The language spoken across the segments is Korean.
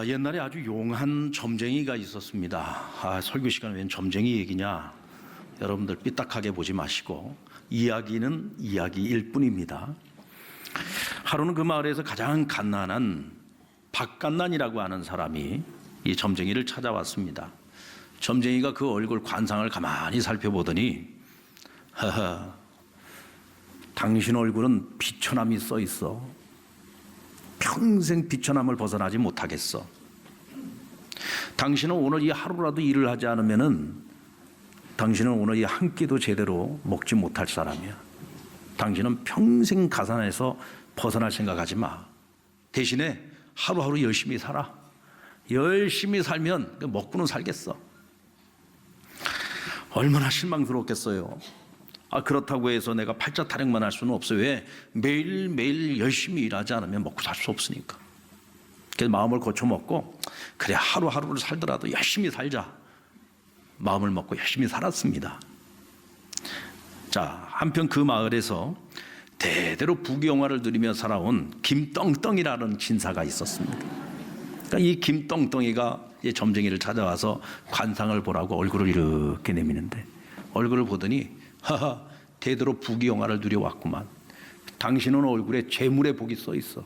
옛날에 아주 용한 점쟁이가 있었습니다. 설교 시간에 웬 점쟁이 얘기냐? 여러분들 삐딱하게 보지 마시고 이야기는 이야기일 뿐입니다. 하루는 그 마을에서 가장 갓난한 박갓난이라고 하는 사람이 이 점쟁이를 찾아왔습니다. 점쟁이가 그 얼굴 관상을 가만히 살펴보더니 하하, 당신 얼굴은 비천함이 써 있어. 평생 비천함을 벗어나지 못하겠어. 당신은 오늘 이 하루라도 일을 하지 않으면은 당신은 오늘 이 한 끼도 제대로 먹지 못할 사람이야. 당신은 평생 가난에서 벗어날 생각하지 마. 대신에 하루하루 열심히 살아. 열심히 살면 먹고는 살겠어. 얼마나 실망스럽겠어요. 그렇다고 해서 내가 팔자 타령만 할 수는 없어요. 왜? 매일매일 열심히 일하지 않으면 먹고 살 수 없으니까. 그래서 마음을 고쳐먹고 그래 하루하루를 살더라도 열심히 살자. 마음을 먹고 열심히 살았습니다. 자, 한편 그 마을에서 대대로 부귀영화를 누리며 살아온 김떵떵이라는 진사가 있었습니다. 그러니까 이 김떵떵이가 점쟁이를 찾아와서 관상을 보라고 얼굴을 이렇게 내미는데 얼굴을 보더니 하하, 대대로 부귀영화를 누려왔구만. 당신은 얼굴에 재물의 복이 써 있어.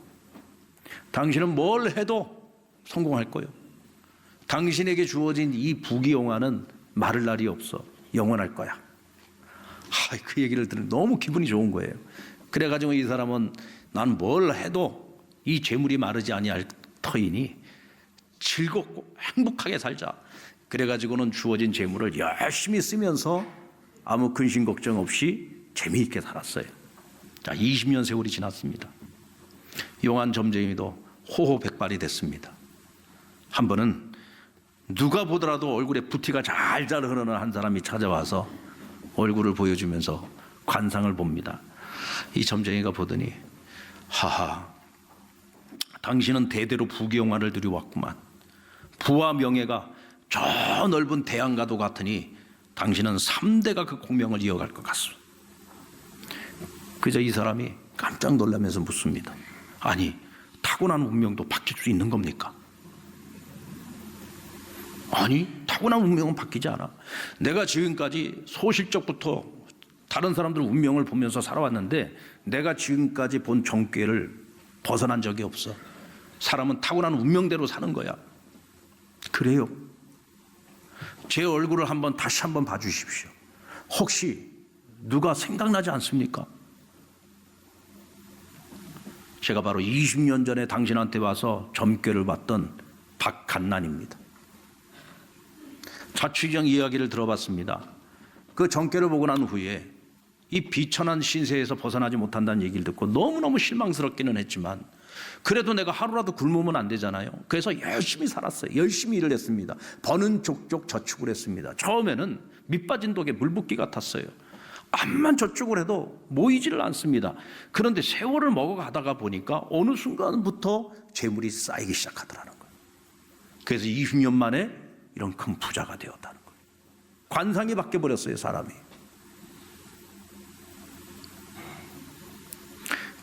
당신은 뭘 해도 성공할 거예요. 당신에게 주어진 이 부귀영화는 마를 날이 없어. 영원할 거야. 그 얘기를 들으면 너무 기분이 좋은 거예요. 그래가지고 이 사람은 난 뭘 해도 이 재물이 마르지 아니할 터이니 즐겁고 행복하게 살자. 그래가지고는 주어진 재물을 열심히 쓰면서 아무 근심 걱정 없이 재미있게 살았어요. 자, 20년 세월이 지났습니다. 용한 점쟁이도 호호백발이 됐습니다. 한 번은 누가 보더라도 얼굴에 부티가 잘잘 흐르는 한 사람이 찾아와서 얼굴을 보여주면서 관상을 봅니다. 이 점쟁이가 보더니 하하, 당신은 대대로 부귀영화를 누려왔구만. 부와 명예가 저 넓은 대양가도 같으니 당신은 3대가 그 공명을 이어갈 것 같소. 그저 이 사람이 깜짝 놀라면서 묻습니다. 아니, 타고난 운명도 바뀔 수 있는 겁니까? 아니, 타고난 운명은 바뀌지 않아. 내가 지금까지 소실적부터 다른 사람들 운명을 보면서 살아왔는데 내가 지금까지 본 정궤를 벗어난 적이 없어. 사람은 타고난 운명대로 사는 거야. 그래요. 제 얼굴을 다시 한번 봐주십시오. 혹시 누가 생각나지 않습니까? 제가 바로 20년 전에 당신한테 와서 점괘를 받던 박갓난입니다. 자취경 이야기를 들어봤습니다. 그 점괘를 보고 난 후에 이 비천한 신세에서 벗어나지 못한다는 얘기를 듣고 너무너무 실망스럽기는 했지만 그래도 내가 하루라도 굶으면 안 되잖아요. 그래서 열심히 살았어요. 열심히 일을 했습니다. 버는 족족 저축을 했습니다. 처음에는 밑빠진 독에 물붓기 같았어요. 암만 저축을 해도 모이지를 않습니다. 그런데 세월을 먹어가다가 보니까 어느 순간부터 재물이 쌓이기 시작하더라는 거예요. 그래서 20년 만에 이런 큰 부자가 되었다는 거예요. 관상이 바뀌어버렸어요, 사람이.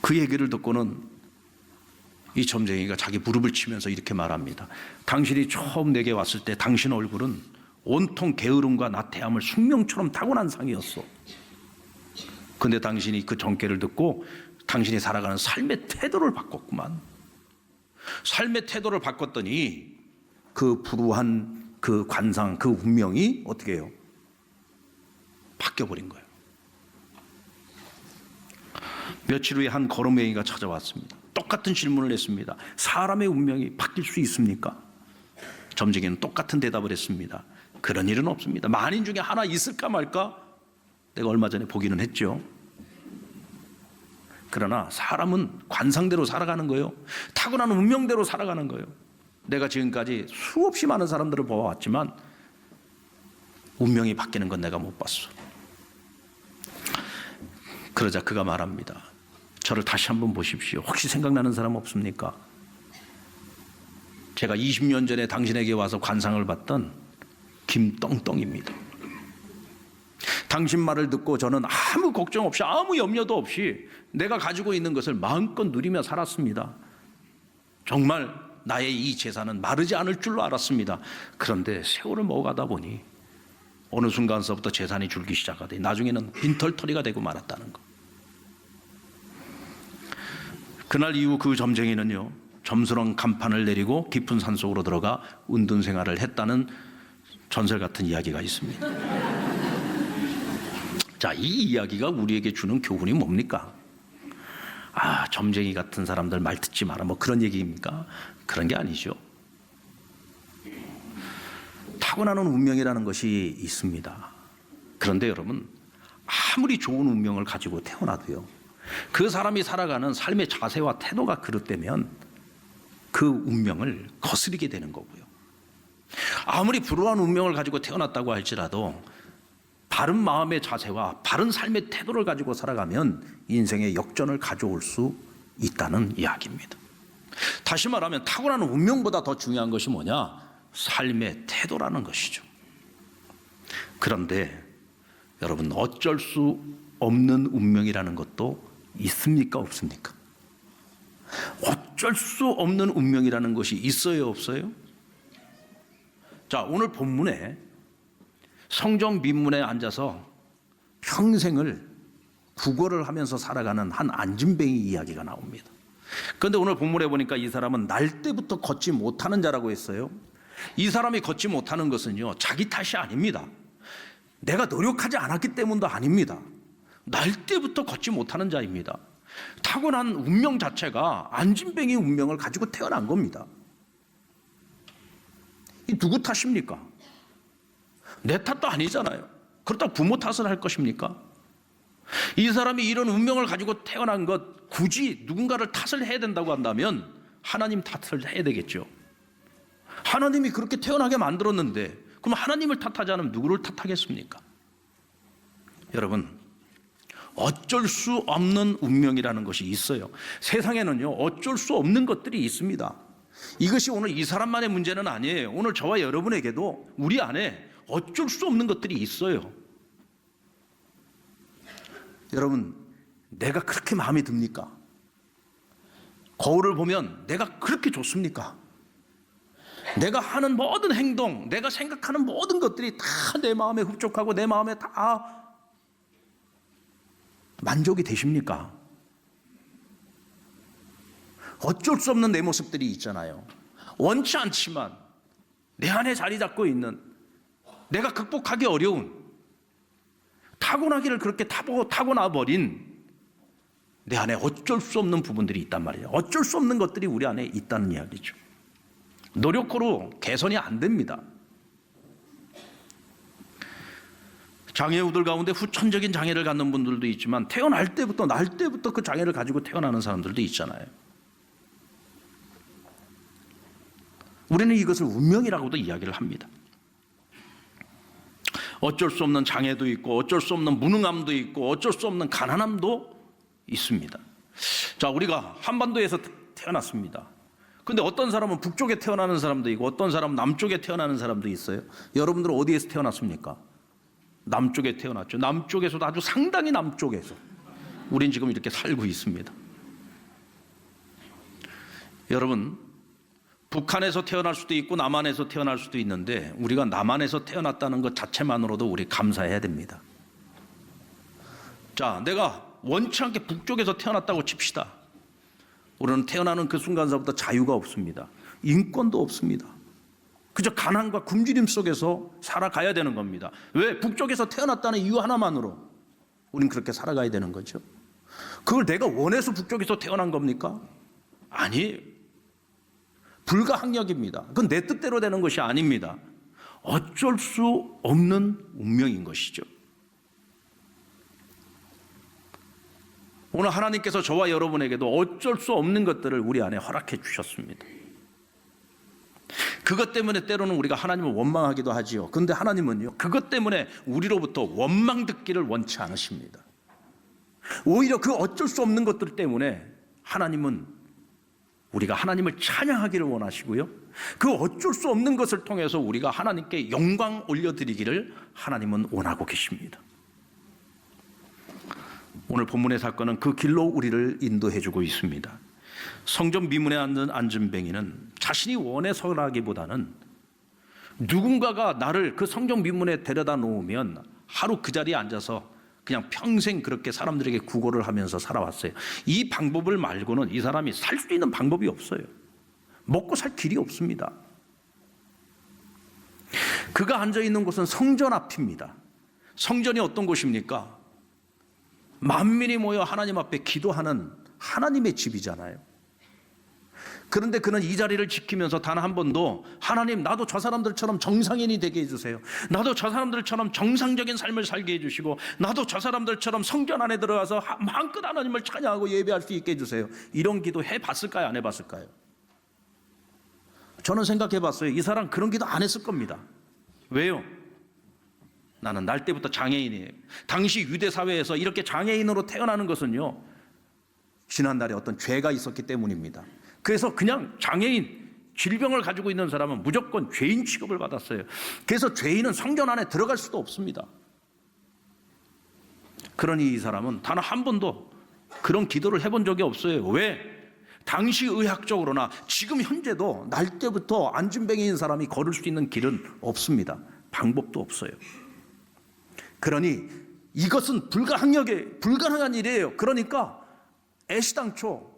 그 얘기를 듣고는 이 점쟁이가 자기 무릎을 치면서 이렇게 말합니다. 당신이 처음 내게 왔을 때 당신 얼굴은 온통 게으름과 나태함을 숙명처럼 타고난 상이었어. 근데 당신이 그 점괘를 듣고 당신이 살아가는 삶의 태도를 바꿨구만. 삶의 태도를 바꿨더니 그 불우한 그 관상, 그 운명이 어떻게 해요? 바뀌어버린 거예요. 며칠 후에 한 걸음맹이가 찾아왔습니다. 똑같은 질문을 했습니다. 사람의 운명이 바뀔 수 있습니까? 점쟁이는 똑같은 대답을 했습니다. 그런 일은 없습니다. 만인 중에 하나 있을까 말까? 내가 얼마 전에 보기는 했죠. 그러나 사람은 관상대로 살아가는 거예요. 타고난 운명대로 살아가는 거예요. 내가 지금까지 수없이 많은 사람들을 보아왔지만 운명이 바뀌는 건 내가 못 봤어. 그러자 그가 말합니다. 저를 다시 한번 보십시오. 혹시 생각나는 사람 없습니까? 제가 20년 전에 당신에게 와서 관상을 봤던 김떵떵입니다. 당신 말을 듣고 저는 아무 걱정 없이 아무 염려도 없이 내가 가지고 있는 것을 마음껏 누리며 살았습니다. 정말 나의 이 제사는 마르지 않을 줄로 알았습니다. 그런데 세월을 먹어가다 보니 어느 순간서부터 재산이 줄기 시작하더니 나중에는 빈털터리가 되고 말았다는 거. 그날 이후 그 점쟁이는요, 점스러운 간판을 내리고 깊은 산속으로 들어가 은둔 생활을 했다는 전설 같은 이야기가 있습니다. 자, 이 이야기가 우리에게 주는 교훈이 뭡니까? 아, 점쟁이 같은 사람들 말 듣지 마라, 뭐 그런 얘기입니까? 그런 게 아니죠. 타고나는 운명이라는 것이 있습니다. 그런데 여러분, 아무리 좋은 운명을 가지고 태어나도요, 그 사람이 살아가는 삶의 자세와 태도가 그릇되면 그 운명을 거스르게 되는 거고요. 아무리 불우한 운명을 가지고 태어났다고 할지라도 바른 마음의 자세와 바른 삶의 태도를 가지고 살아가면 인생의 역전을 가져올 수 있다는 이야기입니다. 다시 말하면 타고나는 운명보다 더 중요한 것이 뭐냐? 삶의 태도라는 것이죠. 그런데 여러분, 어쩔 수 없는 운명이라는 것도 있습니까? 없습니까? 어쩔 수 없는 운명이라는 것이 있어요? 없어요? 자, 오늘 본문에 성경 민문에 앉아서 평생을 구걸을 하면서 살아가는 한 안진뱅이 이야기가 나옵니다. 그런데 오늘 본문에 보니까 이 사람은 날 때부터 걷지 못하는 자라고 했어요. 이 사람이 걷지 못하는 것은요, 자기 탓이 아닙니다. 내가 노력하지 않았기 때문도 아닙니다. 날 때부터 걷지 못하는 자입니다. 타고난 운명 자체가 안진뱅이 운명을 가지고 태어난 겁니다. 이 누구 탓입니까? 내 탓도 아니잖아요. 그렇다고 부모 탓을 할 것입니까? 이 사람이 이런 운명을 가지고 태어난 것, 굳이 누군가를 탓을 해야 된다고 한다면 하나님 탓을 해야 되겠죠. 하나님이 그렇게 태어나게 만들었는데 그럼 하나님을 탓하지 않으면 누구를 탓하겠습니까? 여러분, 어쩔 수 없는 운명이라는 것이 있어요. 세상에는요, 어쩔 수 없는 것들이 있습니다. 이것이 오늘 이 사람만의 문제는 아니에요. 오늘 저와 여러분에게도 우리 안에 어쩔 수 없는 것들이 있어요. 여러분, 내가 그렇게 마음에 듭니까? 거울을 보면 내가 그렇게 좋습니까? 내가 하는 모든 행동, 내가 생각하는 모든 것들이 다 내 마음에 흡족하고 내 마음에 다 만족이 되십니까? 어쩔 수 없는 내 모습들이 있잖아요. 원치 않지만 내 안에 자리 잡고 있는, 내가 극복하기 어려운, 타고나기를 그렇게 타고나 버린 내 안에 어쩔 수 없는 부분들이 있단 말이에요. 어쩔 수 없는 것들이 우리 안에 있다는 이야기죠. 노력으로 개선이 안 됩니다. 장애우들 가운데 후천적인 장애를 갖는 분들도 있지만 태어날 때부터, 날 때부터 그 장애를 가지고 태어나는 사람들도 있잖아요. 우리는 이것을 운명이라고도 이야기를 합니다. 어쩔 수 없는 장애도 있고 어쩔 수 없는 무능함도 있고 어쩔 수 없는 가난함도 있습니다. 자, 우리가 한반도에서 태어났습니다. 근데 어떤 사람은 북쪽에 태어나는 사람도 있고 어떤 사람은 남쪽에 태어나는 사람도 있어요. 여러분들은 어디에서 태어났습니까? 남쪽에 태어났죠. 남쪽에서도 아주 상당히 남쪽에서 우린 지금 이렇게 살고 있습니다. 여러분, 북한에서 태어날 수도 있고 남한에서 태어날 수도 있는데 우리가 남한에서 태어났다는 것 자체만으로도 우리 감사해야 됩니다. 자, 내가 원치 않게 북쪽에서 태어났다고 칩시다. 우리는 태어나는 그 순간서부터 자유가 없습니다. 인권도 없습니다. 그저 가난과 굶주림 속에서 살아가야 되는 겁니다. 왜? 북쪽에서 태어났다는 이유 하나만으로 우린 그렇게 살아가야 되는 거죠. 그걸 내가 원해서 북쪽에서 태어난 겁니까? 아니에요. 불가항력입니다. 그건 내 뜻대로 되는 것이 아닙니다. 어쩔 수 없는 운명인 것이죠. 오늘 하나님께서 저와 여러분에게도 어쩔 수 없는 것들을 우리 안에 허락해 주셨습니다. 그것 때문에 때로는 우리가 하나님을 원망하기도 하지요. 그런데 하나님은요, 그것 때문에 우리로부터 원망 듣기를 원치 않으십니다. 오히려 그 어쩔 수 없는 것들 때문에 하나님은 우리가 하나님을 찬양하기를 원하시고요, 그 어쩔 수 없는 것을 통해서 우리가 하나님께 영광 올려드리기를 하나님은 원하고 계십니다. 오늘 본문의 사건은 그 길로 우리를 인도해주고 있습니다. 성전 미문에 앉은 안진뱅이는 자신이 원해서라기보다는 누군가가 나를 그 성전 미문에 데려다 놓으면 하루 그 자리에 앉아서 그냥 평생 그렇게 사람들에게 구걸을 하면서 살아왔어요. 이 방법을 말고는 이 사람이 살 수 있는 방법이 없어요. 먹고 살 길이 없습니다. 그가 앉아있는 곳은 성전 앞입니다. 성전이 어떤 곳입니까? 만민이 모여 하나님 앞에 기도하는 하나님의 집이잖아요. 그런데 그는 이 자리를 지키면서 단 한 번도 하나님, 나도 저 사람들처럼 정상인이 되게 해주세요. 나도 저 사람들처럼 정상적인 삶을 살게 해주시고, 나도 저 사람들처럼 성전 안에 들어가서 마음껏 하나님을 찬양하고 예배할 수 있게 해주세요. 이런 기도 해봤을까요? 안 해봤을까요? 저는 생각해봤어요. 이 사람 그런 기도 안 했을 겁니다. 왜요? 나는 날 때부터 장애인이에요. 당시 유대 사회에서 이렇게 장애인으로 태어나는 것은요, 지난날에 어떤 죄가 있었기 때문입니다. 그래서 그냥 장애인, 질병을 가지고 있는 사람은 무조건 죄인 취급을 받았어요. 그래서 죄인은 성전 안에 들어갈 수도 없습니다. 그러니 이 사람은 단 한 번도 그런 기도를 해본 적이 없어요. 왜? 당시 의학적으로나 지금 현재도 날 때부터 안진뱅이인 사람이 걸을 수 있는 길은 없습니다. 방법도 없어요. 그러니 이것은 불가능한 일이에요. 그러니까 애시당초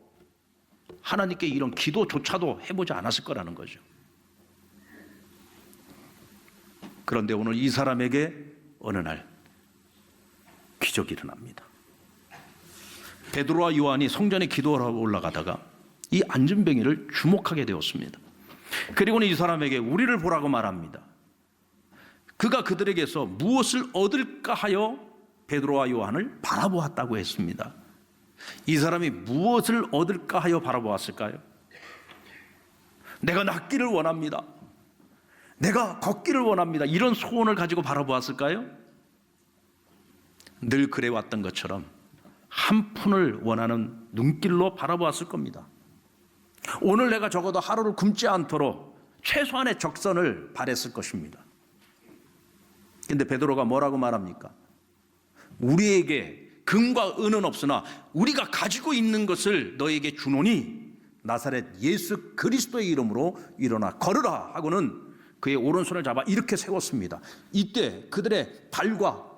하나님께 이런 기도조차도 해보지 않았을 거라는 거죠. 그런데 오늘 이 사람에게 어느 날 기적이 일어납니다. 베드로와 요한이 성전에 기도하러 올라가다가 이 안진뱅이를 주목하게 되었습니다. 그리고는 이 사람에게 우리를 보라고 말합니다. 그가 그들에게서 무엇을 얻을까 하여 베드로와 요한을 바라보았다고 했습니다. 이 사람이 무엇을 얻을까 하여 바라보았을까요? 내가 낫기를 원합니다. 내가 걷기를 원합니다. 이런 소원을 가지고 바라보았을까요? 늘 그래왔던 것처럼 한 푼을 원하는 눈길로 바라보았을 겁니다. 오늘 내가 적어도 하루를 굶지 않도록 최소한의 적선을 바랬을 것입니다. 그런데 베드로가 뭐라고 말합니까? 우리에게 금과 은은 없으나 우리가 가지고 있는 것을 너에게 주노니 나사렛 예수 그리스도의 이름으로 일어나 걸으라 하고는 그의 오른손을 잡아 이렇게 세웠습니다. 이때 그들의 발과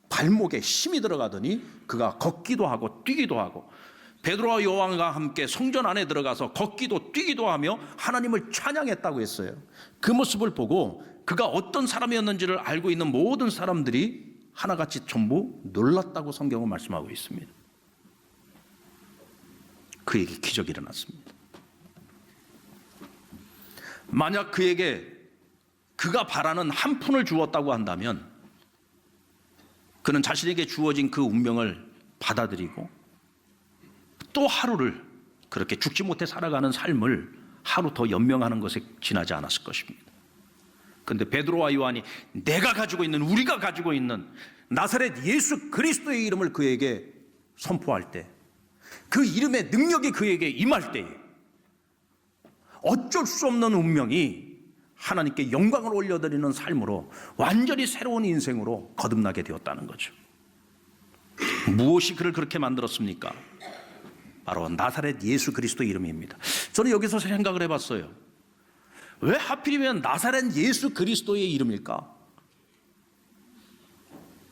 발목에 힘이 들어가더니 그가 걷기도 하고 뛰기도 하고, 베드로와 요한과 함께 성전 안에 들어가서 걷기도 뛰기도 하며 하나님을 찬양했다고 했어요. 그 모습을 보고 그가 어떤 사람이었는지를 알고 있는 모든 사람들이 하나같이 전부 놀랐다고 성경은 말씀하고 있습니다. 그에게 기적이 일어났습니다. 만약 그에게 그가 바라는 한 푼을 주었다고 한다면 그는 자신에게 주어진 그 운명을 받아들이고 또 하루를 그렇게 죽지 못해 살아가는 삶을 하루 더 연명하는 것에 지나지 않았을 것입니다. 그런데 베드로와 요한이 내가 가지고 있는, 우리가 가지고 있는 나사렛 예수 그리스도의 이름을 그에게 선포할 때, 그 이름의 능력이 그에게 임할 때에 어쩔 수 없는 운명이 하나님께 영광을 올려드리는 삶으로 완전히 새로운 인생으로 거듭나게 되었다는 거죠. 무엇이 그를 그렇게 만들었습니까? 바로 나사렛 예수 그리스도 이름입니다. 저는 여기서 생각을 해봤어요. 왜 하필이면 나사렛 예수 그리스도의 이름일까?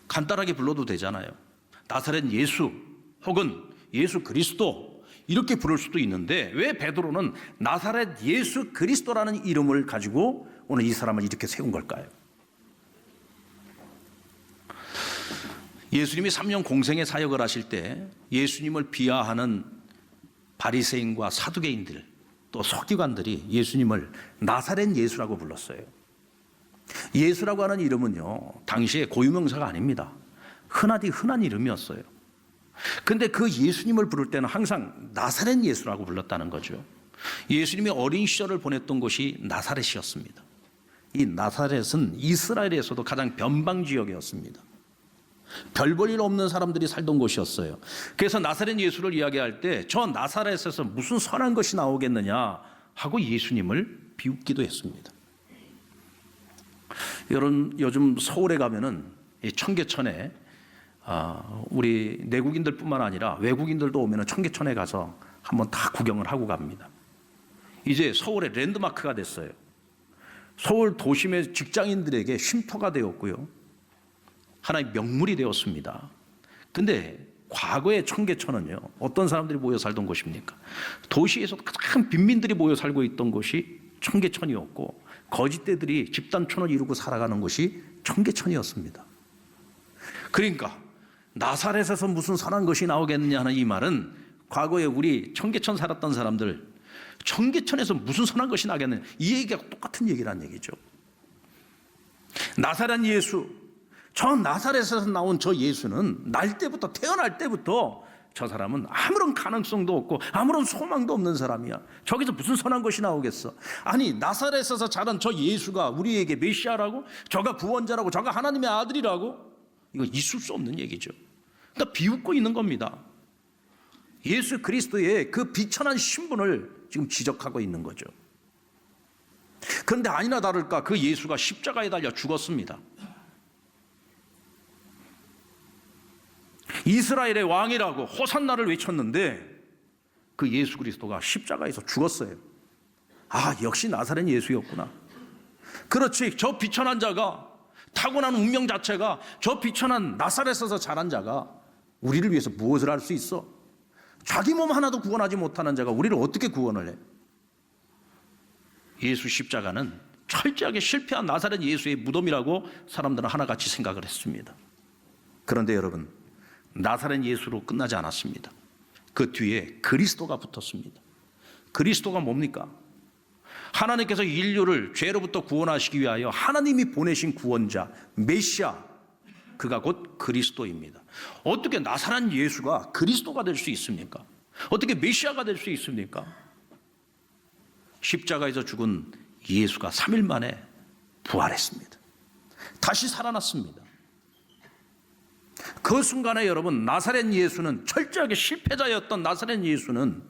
간단하게 불러도 되잖아요. 나사렛 예수 혹은 예수 그리스도 이렇게 부를 수도 있는데 왜 베드로는 나사렛 예수 그리스도라는 이름을 가지고 오늘 이 사람을 이렇게 세운 걸까요? 예수님이 3년 공생의 사역을 하실 때 예수님을 비하하는 바리새인과 사두개인들 또 서기관들이 예수님을 나사렛 예수라고 불렀어요. 예수라고 하는 이름은요, 당시에 고유명사가 아닙니다. 흔하디 흔한 이름이었어요. 근데 그 예수님을 부를 때는 항상 나사렛 예수라고 불렀다는 거죠. 예수님이 어린 시절을 보냈던 곳이 나사렛이었습니다. 이 나사렛은 이스라엘에서도 가장 변방 지역이었습니다. 별 볼 일 없는 사람들이 살던 곳이었어요. 그래서 나사렛 예수를 이야기할 때 저 나사렛에서 무슨 선한 것이 나오겠느냐 하고 예수님을 비웃기도 했습니다. 여러분, 요즘 서울에 가면은 청계천에 우리 내국인들뿐만 아니라 외국인들도 오면은 청계천에 가서 한번 다 구경을 하고 갑니다. 이제 서울의 랜드마크가 됐어요. 서울 도심의 직장인들에게 쉼터가 되었고요. 하나의 명물이 되었습니다. 근데 과거의 청계천은요, 어떤 사람들이 모여 살던 곳입니까? 도시에서 가장 빈민들이 모여 살고 있던 곳이 청계천이었고, 거짓대들이 집단촌을 이루고 살아가는 곳이 청계천이었습니다. 그러니까 나사렛에서 무슨 선한 것이 나오겠느냐 하는 이 말은, 과거에 우리 청계천 살았던 사람들, 청계천에서 무슨 선한 것이 나겠느냐, 이 얘기가 똑같은 얘기란 얘기죠. 나사렛 예수, 저 나사렛에서 나온 저 예수는 태어날 때부터 저 사람은 아무런 가능성도 없고 아무런 소망도 없는 사람이야. 저기서 무슨 선한 것이 나오겠어. 아니, 나사렛에서 자란 저 예수가 우리에게 메시아라고? 저가 구원자라고? 저가 하나님의 아들이라고? 이거 있을 수 없는 얘기죠. 그러니까 비웃고 있는 겁니다. 예수 그리스도의 그 비천한 신분을 지금 지적하고 있는 거죠. 그런데 아니나 다를까 그 예수가 십자가에 달려 죽었습니다. 이스라엘의 왕이라고 호산나를 외쳤는데 그 예수 그리스도가 십자가에서 죽었어요. 아, 역시 나사렛 예수였구나. 그렇지, 저 비천한 자가, 타고난 운명 자체가, 저 비천한 나사렛에서 자란 자가 우리를 위해서 무엇을 할 수 있어? 자기 몸 하나도 구원하지 못하는 자가 우리를 어떻게 구원을 해? 예수 십자가는 철저하게 실패한 나사렛 예수의 무덤이라고 사람들은 하나같이 생각을 했습니다. 그런데 여러분, 나사렛 예수로 끝나지 않았습니다. 그 뒤에 그리스도가 붙었습니다. 그리스도가 뭡니까? 하나님께서 인류를 죄로부터 구원하시기 위하여 하나님이 보내신 구원자, 메시아, 그가 곧 그리스도입니다. 어떻게 나사렛 예수가 그리스도가 될 수 있습니까? 어떻게 메시아가 될 수 있습니까? 십자가에서 죽은 예수가 3일 만에 부활했습니다. 다시 살아났습니다. 그 순간에 여러분, 나사렛 예수는, 철저하게 실패자였던 나사렛 예수는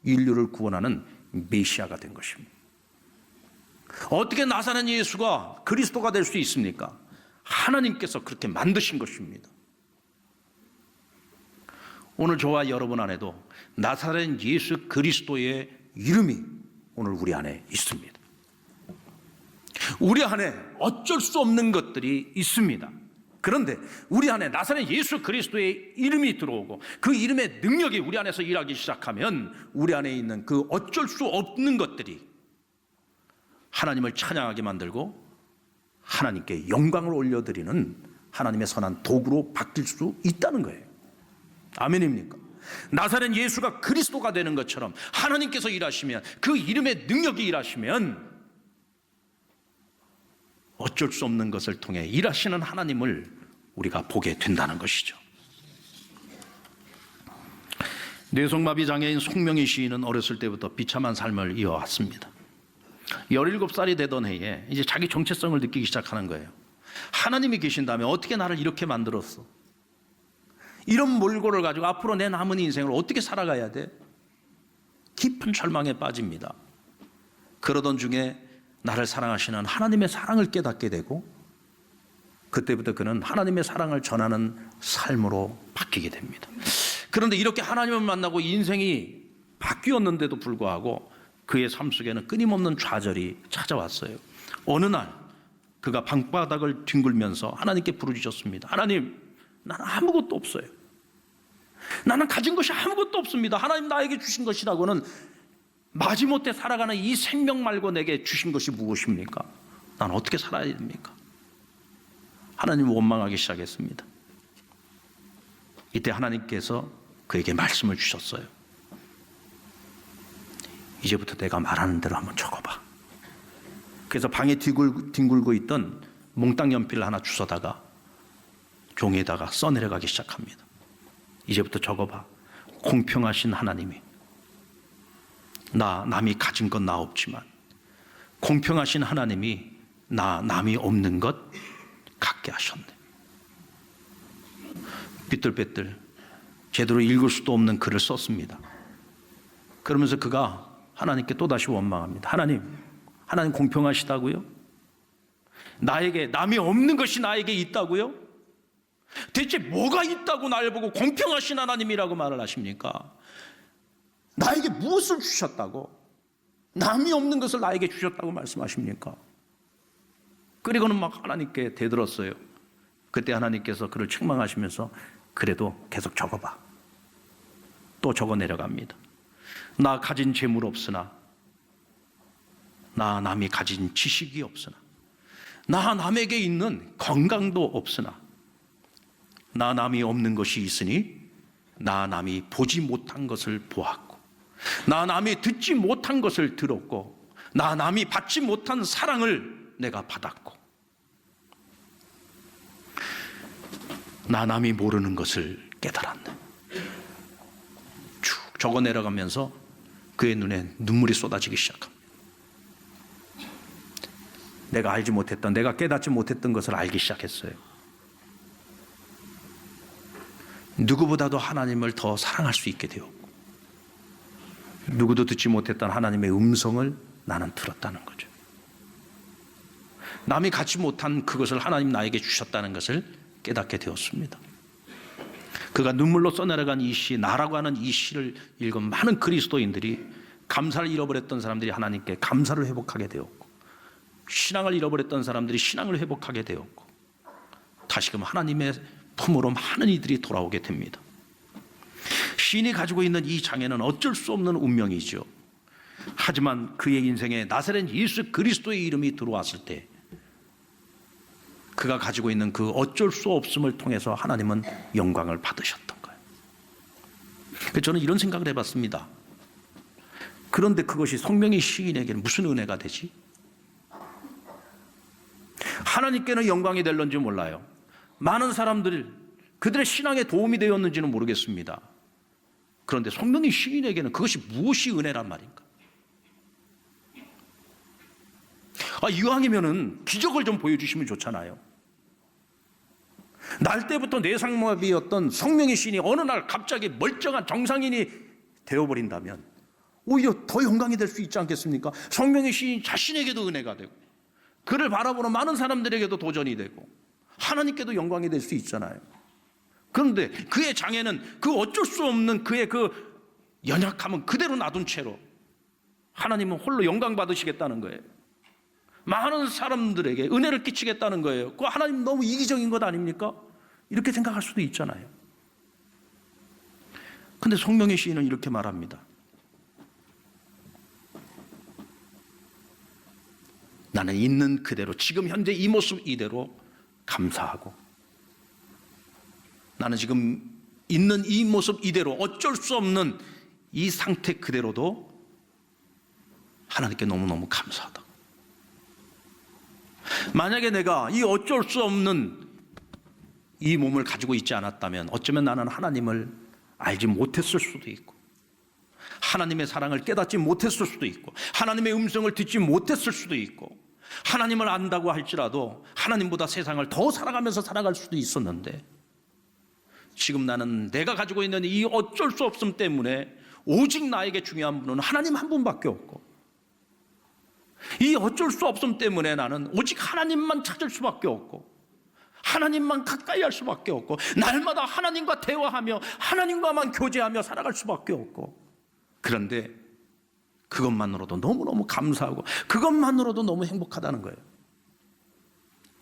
인류를 구원하는 메시아가 된 것입니다. 어떻게 나사렛 예수가 그리스도가 될 수 있습니까? 하나님께서 그렇게 만드신 것입니다. 오늘 저와 여러분 안에도 나사렛 예수 그리스도의 이름이 오늘 우리 안에 있습니다. 우리 안에 어쩔 수 없는 것들이 있습니다. 그런데 우리 안에 나사렛 예수 그리스도의 이름이 들어오고 그 이름의 능력이 우리 안에서 일하기 시작하면 우리 안에 있는 그 어쩔 수 없는 것들이 하나님을 찬양하게 만들고 하나님께 영광을 올려드리는 하나님의 선한 도구로 바뀔 수 있다는 거예요. 아멘입니까? 나사렛 예수가 그리스도가 되는 것처럼 하나님께서 일하시면, 그 이름의 능력이 일하시면 어쩔 수 없는 것을 통해 일하시는 하나님을 우리가 보게 된다는 것이죠. 뇌성마비 장애인 송명희 시인은 어렸을 때부터 비참한 삶을 이어왔습니다. 17살이 되던 해에 이제 자기 정체성을 느끼기 시작하는 거예요. 하나님이 계신다면 어떻게 나를 이렇게 만들었어? 이런 몰골을 가지고 앞으로 내 남은 인생을 어떻게 살아가야 돼? 깊은 절망에 빠집니다. 그러던 중에 나를 사랑하시는 하나님의 사랑을 깨닫게 되고, 그때부터 그는 하나님의 사랑을 전하는 삶으로 바뀌게 됩니다. 그런데 이렇게 하나님을 만나고 인생이 바뀌었는데도 불구하고 그의 삶 속에는 끊임없는 좌절이 찾아왔어요. 어느 날 그가 방바닥을 뒹굴면서 하나님께 부르짖었습니다. 하나님, 나는 아무것도 없어요. 나는 가진 것이 아무것도 없습니다. 하나님 나에게 주신 것이라고는 마지못해 살아가는 이 생명 말고 내게 주신 것이 무엇입니까? 난 어떻게 살아야 됩니까? 하나님을 원망하기 시작했습니다. 이때 하나님께서 그에게 말씀을 주셨어요. 이제부터 내가 말하는 대로 한번 적어봐. 그래서 방에 뒹굴고 있던 몽땅 연필을 하나 주워다가 종이에다가 써내려가기 시작합니다. 이제부터 적어봐. 공평하신 하나님이, 남이 가진 건 나 없지만 공평하신 하나님이 남이 없는 것 갖게 하셨네. 삐뚤빼뚤 제대로 읽을 수도 없는 글을 썼습니다. 그러면서 그가 하나님께 또다시 원망합니다. 하나님 공평하시다고요? 나에게 남이 없는 것이 나에게 있다고요? 대체 뭐가 있다고 나를 보고 공평하신 하나님이라고 말을 하십니까? 나에게 무엇을 주셨다고? 남이 없는 것을 나에게 주셨다고 말씀하십니까? 그리고는 막 하나님께 대들었어요. 그때 하나님께서 그를 책망하시면서 그래도 계속 적어봐. 또 적어 내려갑니다. 나 가진 재물 없으나, 나 남이 가진 지식이 없으나, 나 남에게 있는 건강도 없으나, 나 남이 없는 것이 있으니 나 남이 보지 못한 것을 보았고, 나 남이 듣지 못한 것을 들었고, 나 남이 받지 못한 사랑을 내가 받았고, 나 남이 모르는 것을 깨달았네. 쭉 적어 내려가면서 그의 눈에 눈물이 쏟아지기 시작합니다. 내가 알지 못했던, 내가 깨닫지 못했던 것을 알기 시작했어요. 누구보다도 하나님을 더 사랑할 수 있게 되었고, 누구도 듣지 못했던 하나님의 음성을 나는 들었다는 거죠. 남이 갖지 못한 그것을 하나님 나에게 주셨다는 것을 깨닫게 되었습니다. 그가 눈물로 써내려간 이 시, 나라고 하는 이 시를 읽은 많은 그리스도인들이 감사를 잃어버렸던 사람들이 하나님께 감사를 회복하게 되었고, 신앙을 잃어버렸던 사람들이 신앙을 회복하게 되었고, 다시금 하나님의 품으로 많은 이들이 돌아오게 됩니다. 시인이 가지고 있는 이 장애는 어쩔 수 없는 운명이죠. 하지만 그의 인생에 나사렛 예수 그리스도의 이름이 들어왔을 때 그가 가지고 있는 그 어쩔 수 없음을 통해서 하나님은 영광을 받으셨던 거예요. 저는 이런 생각을 해봤습니다. 그런데 그것이 성명의 시인에게는 무슨 은혜가 되지? 하나님께는 영광이 될런지 몰라요. 많은 사람들, 그들의 신앙에 도움이 되었는지는 모르겠습니다. 그런데 성명의 시인에게는 그것이 무엇이 은혜란 말인가? 이왕이면은 기적을 좀 보여주시면 좋잖아요. 날 때부터 뇌상마비였던 성명의 시인이 어느 날 갑자기 멀쩡한 정상인이 되어버린다면 오히려 더 영광이 될 수 있지 않겠습니까? 성명의 시인 자신에게도 은혜가 되고, 그를 바라보는 많은 사람들에게도 도전이 되고, 하나님께도 영광이 될 수 있잖아요. 그런데 그의 장애는 그 어쩔 수 없는 그의 그 연약함은 그대로 놔둔 채로 하나님은 홀로 영광 받으시겠다는 거예요. 많은 사람들에게 은혜를 끼치겠다는 거예요. 그 하나님 너무 이기적인 것 아닙니까? 이렇게 생각할 수도 있잖아요. 그런데 성명의 시인은 이렇게 말합니다. 나는 있는 그대로, 지금 현재 이 모습 이대로 감사하고, 나는 지금 있는 이 모습 이대로 어쩔 수 없는 이 상태 그대로도 하나님께 너무너무 감사하다. 만약에 내가 이 어쩔 수 없는 이 몸을 가지고 있지 않았다면 어쩌면 나는 하나님을 알지 못했을 수도 있고, 하나님의 사랑을 깨닫지 못했을 수도 있고, 하나님의 음성을 듣지 못했을 수도 있고, 하나님을 안다고 할지라도 하나님보다 세상을 더 사랑하면서 살아갈 수도 있었는데, 지금 나는 내가 가지고 있는 이 어쩔 수 없음 때문에 오직 나에게 중요한 분은 하나님 한 분밖에 없고, 이 어쩔 수 없음 때문에 나는 오직 하나님만 찾을 수밖에 없고, 하나님만 가까이 할 수밖에 없고, 날마다 하나님과 대화하며 하나님과만 교제하며 살아갈 수밖에 없고, 그런데 그것만으로도 너무너무 감사하고 그것만으로도 너무 행복하다는 거예요.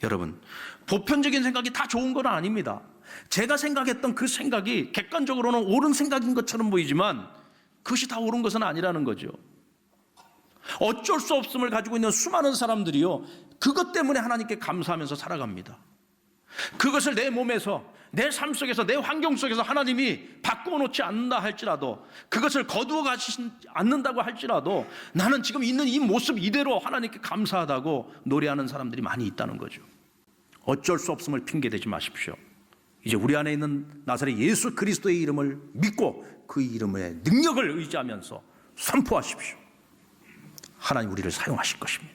여러분, 보편적인 생각이 다 좋은 건 아닙니다. 제가 생각했던 그 생각이 객관적으로는 옳은 생각인 것처럼 보이지만 그것이 다 옳은 것은 아니라는 거죠. 어쩔 수 없음을 가지고 있는 수많은 사람들이요, 그것 때문에 하나님께 감사하면서 살아갑니다. 그것을 내 몸에서, 내 삶 속에서, 내 환경 속에서 하나님이 바꿔놓지 않는다 할지라도, 그것을 거두어 가지 않는다고 할지라도 나는 지금 있는 이 모습 이대로 하나님께 감사하다고 노래하는 사람들이 많이 있다는 거죠. 어쩔 수 없음을 핑계대지 마십시오. 이제 우리 안에 있는 나사렛 예수 그리스도의 이름을 믿고 그 이름의 능력을 의지하면서 선포하십시오. 하나님 우리를 사용하실 것입니다.